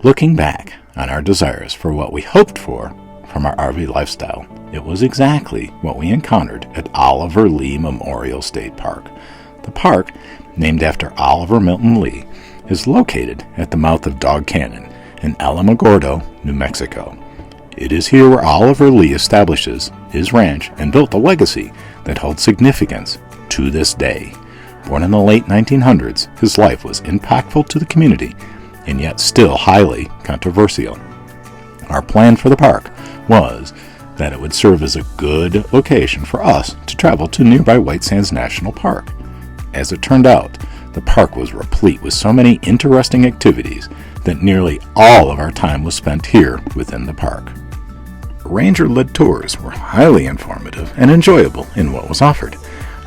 Looking back on our desires for what we hoped for from our RV lifestyle, it was exactly what we encountered at Oliver Lee Memorial State Park. The park, named after Oliver Milton Lee, is located at the mouth of Dog Canyon in Alamogordo, New Mexico. It is here where Oliver Lee establishes his ranch and built a legacy that holds significance to this day. Born in the late 1900s, his life was impactful to the community and yet still highly controversial. Our plan for the park was that it would serve as a good location for us to travel to nearby White Sands National Park. As it turned out, the park was replete with so many interesting activities that nearly all of our time was spent here within the park. Ranger-led tours were highly informative and enjoyable in what was offered.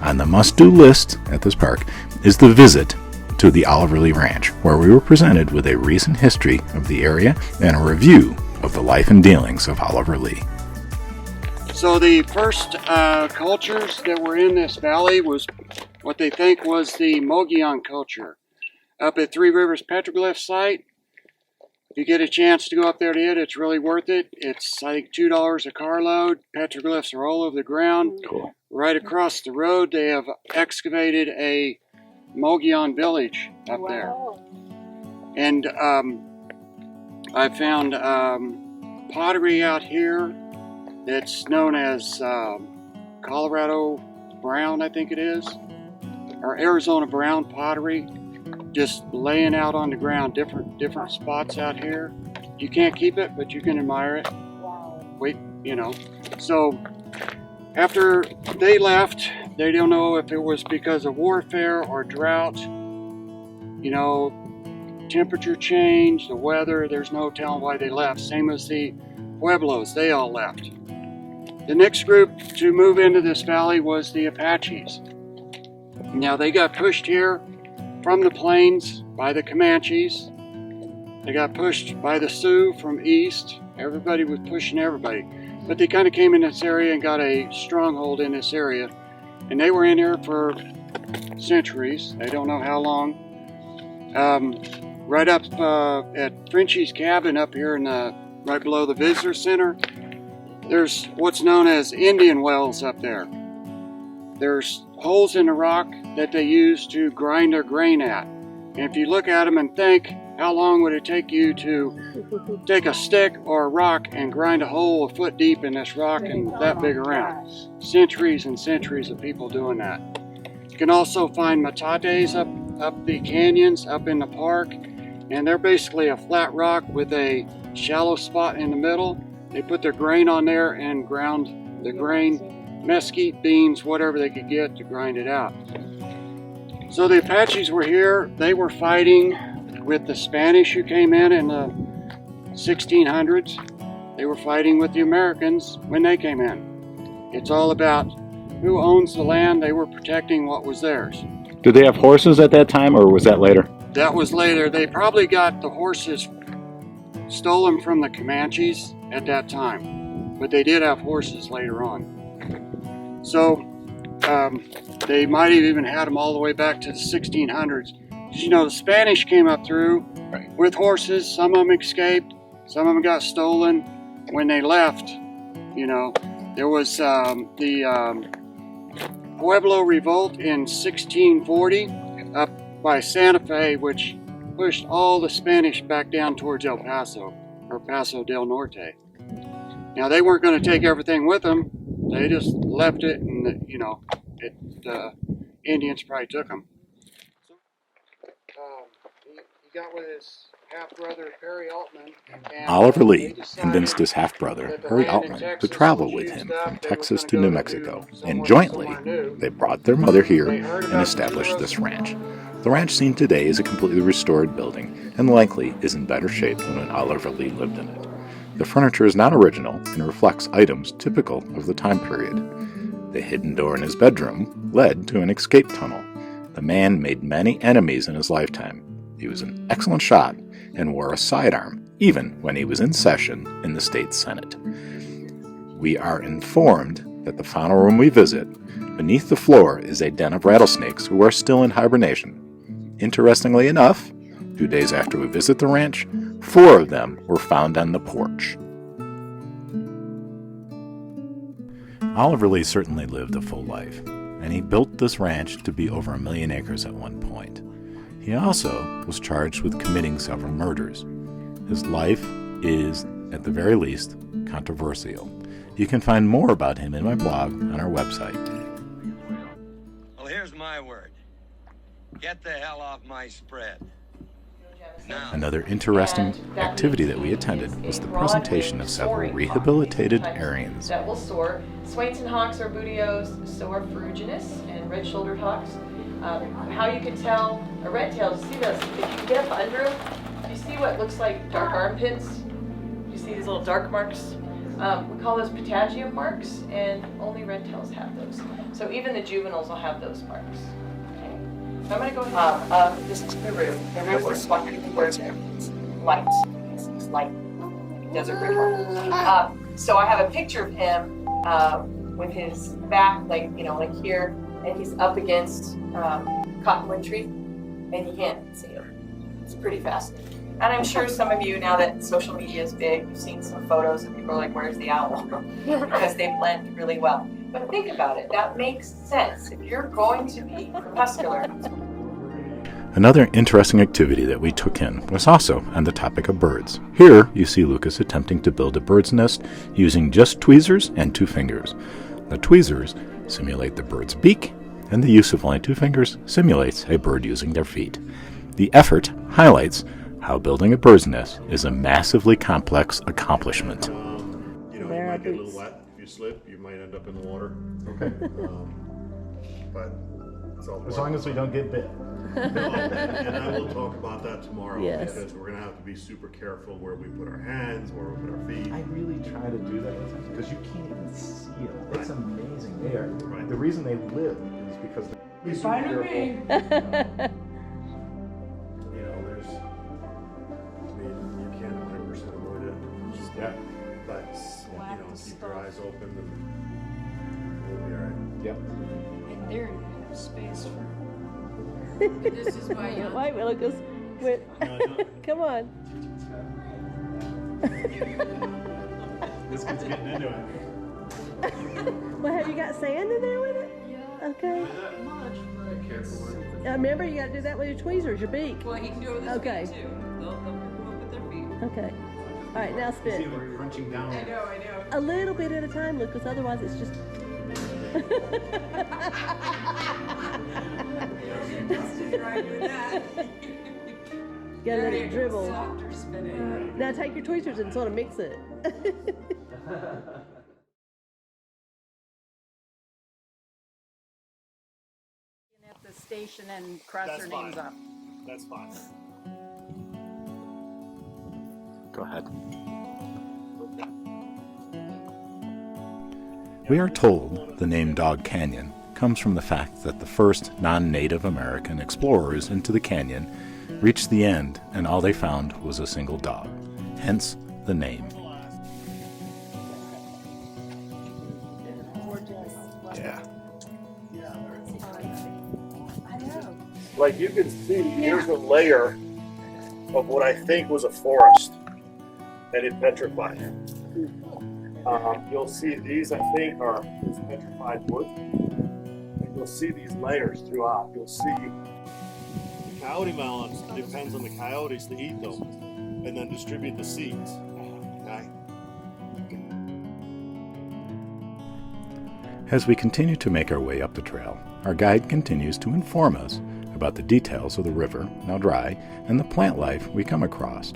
On the must-do list at this park is the visit to the Oliver Lee Ranch, where we were presented with a recent history of the area and a review of the life and dealings of Oliver Lee. So the first cultures that were in this valley was what they think was the Mogollon culture. Up at Three Rivers Petroglyph site, if you get a chance to go up there to it, it's really worth it. It's, I think, $2 a carload. Petroglyphs are all over the ground. Cool. Right across the road, they have excavated a Mogollon village up there. And I found pottery out here that's known as Colorado Brown, I think it is, or Arizona Brown pottery, just laying out on the ground, different spots out here. You can't keep it, but you can admire it. Wait, So after they left, they don't know if it was because of warfare or drought, temperature change, the weather, there's no telling why they left. Same as the Pueblos, they all left. The next group to move into this valley was the Apaches. Now they got pushed here from the plains by the Comanches. They got pushed by the Sioux from east. Everybody was pushing everybody. But they kind of came in this area and got a stronghold in this area. And they were in here for centuries. They don't know how long. Right up at Frenchie's cabin up here right below the visitor center, there's what's known as Indian wells up there. There's holes in the rock that they use to grind their grain at. And if you look at them and think, how long would it take you to take a stick or a rock and grind a hole a foot deep in this rock and that big around? Centuries and centuries of people doing that. You can also find metates up the canyons, up in the park, and they're basically a flat rock with a shallow spot in the middle. They put their grain on there and ground the grain, mesquite, beans, whatever they could get to grind it out. So the Apaches were here. They were fighting with the Spanish who came in the 1600s. They were fighting with the Americans when they came in. It's all about who owns the land. They were protecting what was theirs. Did they have horses at that time, or was that later? That was later. They probably got the horses stolen from the Comanches at that time, but they did have horses later on. So they might have even had them all the way back to the 1600s. The Spanish came up through with horses. Some of them escaped. Some of them got stolen. When they left, there was the Pueblo Revolt in 1640 up by Santa Fe, which pushed all the Spanish back down towards El Paso, or Paso del Norte. Now, they weren't going to take everything with them. They just left it, and the Indians probably took them. He got with his half-brother, Harry Altman. And, Oliver Lee convinced his half-brother, Harry Altman, to travel with him from Texas to New Mexico, and jointly, they brought their mother here and established this ranch. The ranch seen today is a completely restored building, and likely is in better shape than when Oliver Lee lived in it. The furniture is not original and reflects items typical of the time period. The hidden door in his bedroom led to an escape tunnel. The man made many enemies in his lifetime. He was an excellent shot and wore a sidearm, even when he was in session in the state senate. We are informed that the final room we visit, beneath the floor is a den of rattlesnakes who are still in hibernation. Interestingly enough, 2 days after we visit the ranch, 4 of them were found on the porch. Oliver Lee certainly lived a full life, and he built this ranch to be over 1 million acres at one point. He also was charged with committing several murders. His life is, at the very least, controversial. You can find more about him in my blog on our website. Well, here's my word. Get the hell off my spread. Now. Another interesting activity that we attended was the presentation of several rehabilitated Aryans. That will soar. Swainson hawks are bootios, so are ferruginous and red-shouldered hawks. How you can tell a red-tailed, see this, if you can get up under them, you see what looks like dark armpits? You see these little dark marks? We call those patagium marks, and only red-tails have those. So even the juveniles will have those marks. Okay. So I'm going to go ahead. This is Peru. Peru is what it's light. It's light. Desert ridge. So I have a picture of him with his back, like here, and he's up against cottonwood tree, and you can't see him. It's pretty fascinating. And I'm sure some of you, now that social media is big, you've seen some photos and people are like, where's the owl? Because they blend really well. But think about it, that makes sense. If you're going to be crepuscular. Another interesting activity that we took in was also on the topic of birds. Here you see Lucas attempting to build a bird's nest using just tweezers and 2 fingers. The tweezers simulate the bird's beak, and the use of only 2 fingers simulates a bird using their feet. The effort highlights how building a bird's nest is a massively complex accomplishment. You might get a little wet. If you slip, you might end up in the water. Okay. But it's all As long as we don't get bit. and I will talk about that tomorrow because we're going to have to be super careful where we put our hands, where we put our feet. I really try to do that because you can't even see them. It's amazing. They are. Right. The reason they live is because they're Fine with me. There's, you can't 100% avoid it. Just, Yeah. But, keep your eyes open and we'll be all right. Yep. And there you have space for. This is why you. Wait, Lucas. Wait. Come on. This kid's getting into it. Well, have you got sand in there with it? Yeah. Okay. Not much, but. Remember, you got to do that with your tweezers, your beak. Well, you can do it with his Okay. feet too. They'll pick them up with their feet. Okay. All right, now spit. See, we're crunching down. I know. A little bit at a time, Lucas. Otherwise, it's just. Just to try doing that. Gotta let it dribble. Softer spinning. Now take your tweezers and sort of mix it. At the station and cross That's their names fine. off. That's fine. Go ahead. We are told the name Dog Canyon comes from the fact that the first non-Native American explorers into the canyon reached the end and all they found was a single dog, hence the name. Yeah. Like you can see, here's a layer of what I think was a forest that it petrified. You'll see these, I think, are this petrified wood. And you'll see these layers throughout. You'll see the coyote melons, depends on the coyotes to eat them and then distribute the seeds. Okay? As we continue to make our way up the trail, our guide continues to inform us about the details of the river, now dry, and the plant life we come across.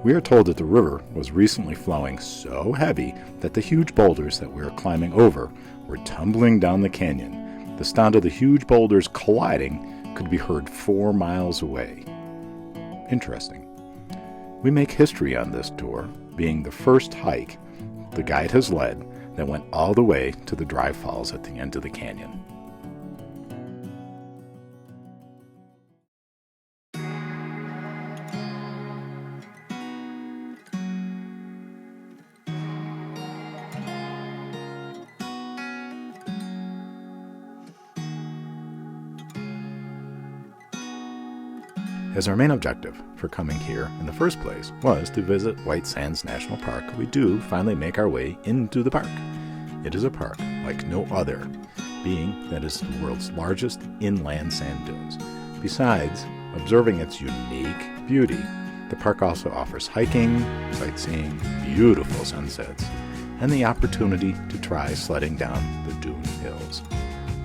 We are told that the river was recently flowing so heavy that the huge boulders that we are climbing over were tumbling down the canyon. The sound of the huge boulders colliding could be heard 4 miles away. Interesting. We make history on this tour, being the first hike the guide has led that went all the way to the dry falls at the end of the canyon. As our main objective for coming here in the first place was to visit White Sands National Park, we do finally make our way into the park. It is a park like no other, being that it is the world's largest inland sand dunes. Besides observing its unique beauty, the park also offers hiking, sightseeing, beautiful sunsets, and the opportunity to try sledding down the dune hills.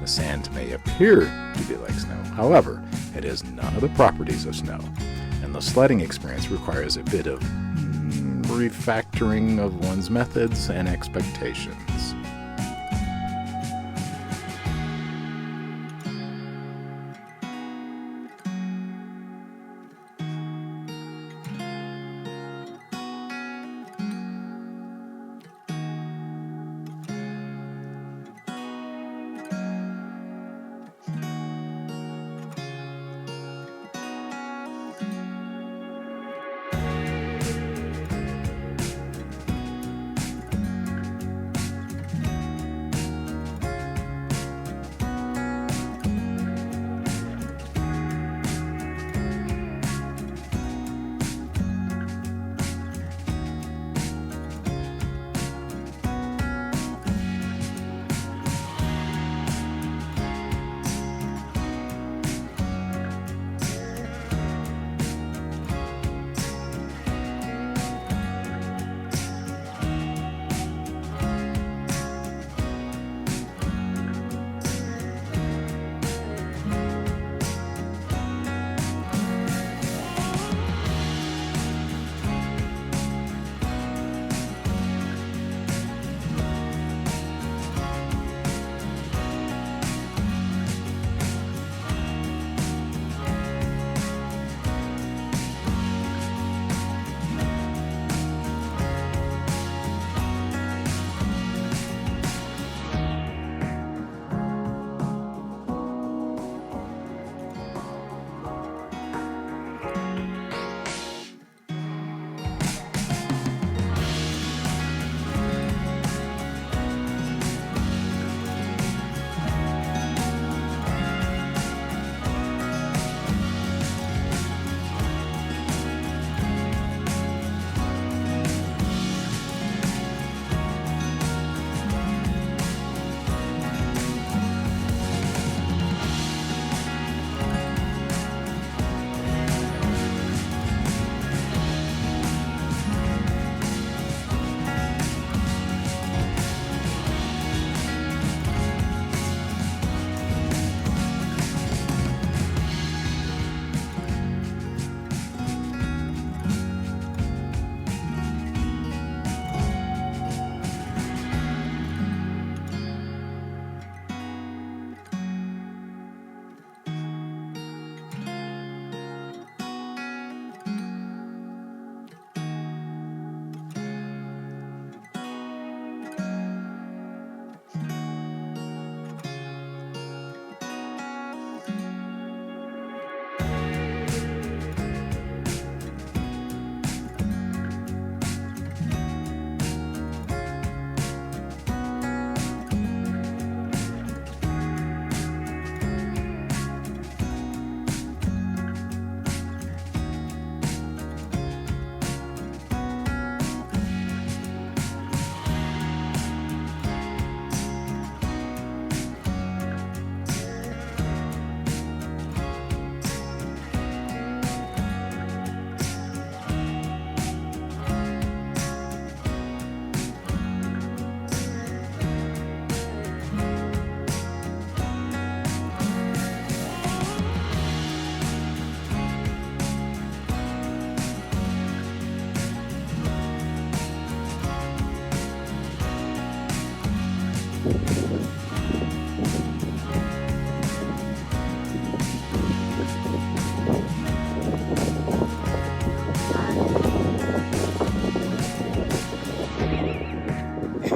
The sand may appear to be like snow, however, it has none of the properties of snow, and the sledding experience requires a bit of refactoring of one's methods and expectations.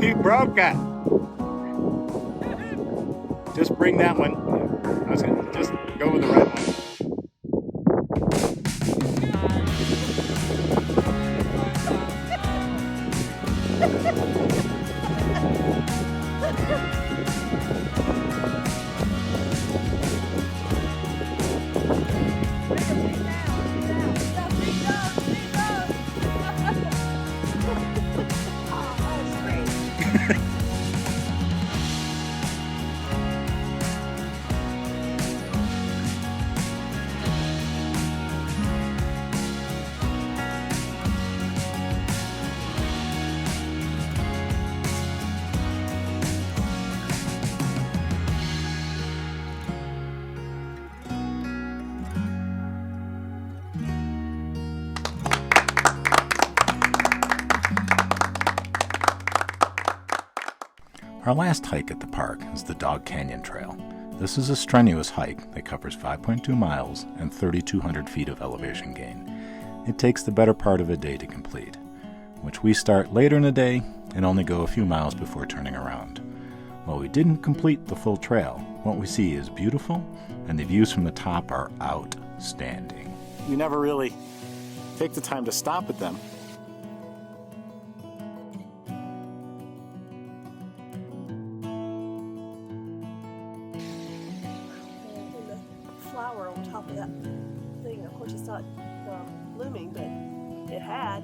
You broke it. Just bring that one. I was gonna just go with the red one. Bring it down. Our last hike at the park is the Dog Canyon Trail. This is a strenuous hike that covers 5.2 miles and 3,200 feet of elevation gain. It takes the better part of a day to complete, which we start later in the day and only go a few miles before turning around. While we didn't complete the full trail, what we see is beautiful and the views from the top are outstanding. You never really take the time to stop at them. And the flower on top of that thing, of course it's not blooming, but it had.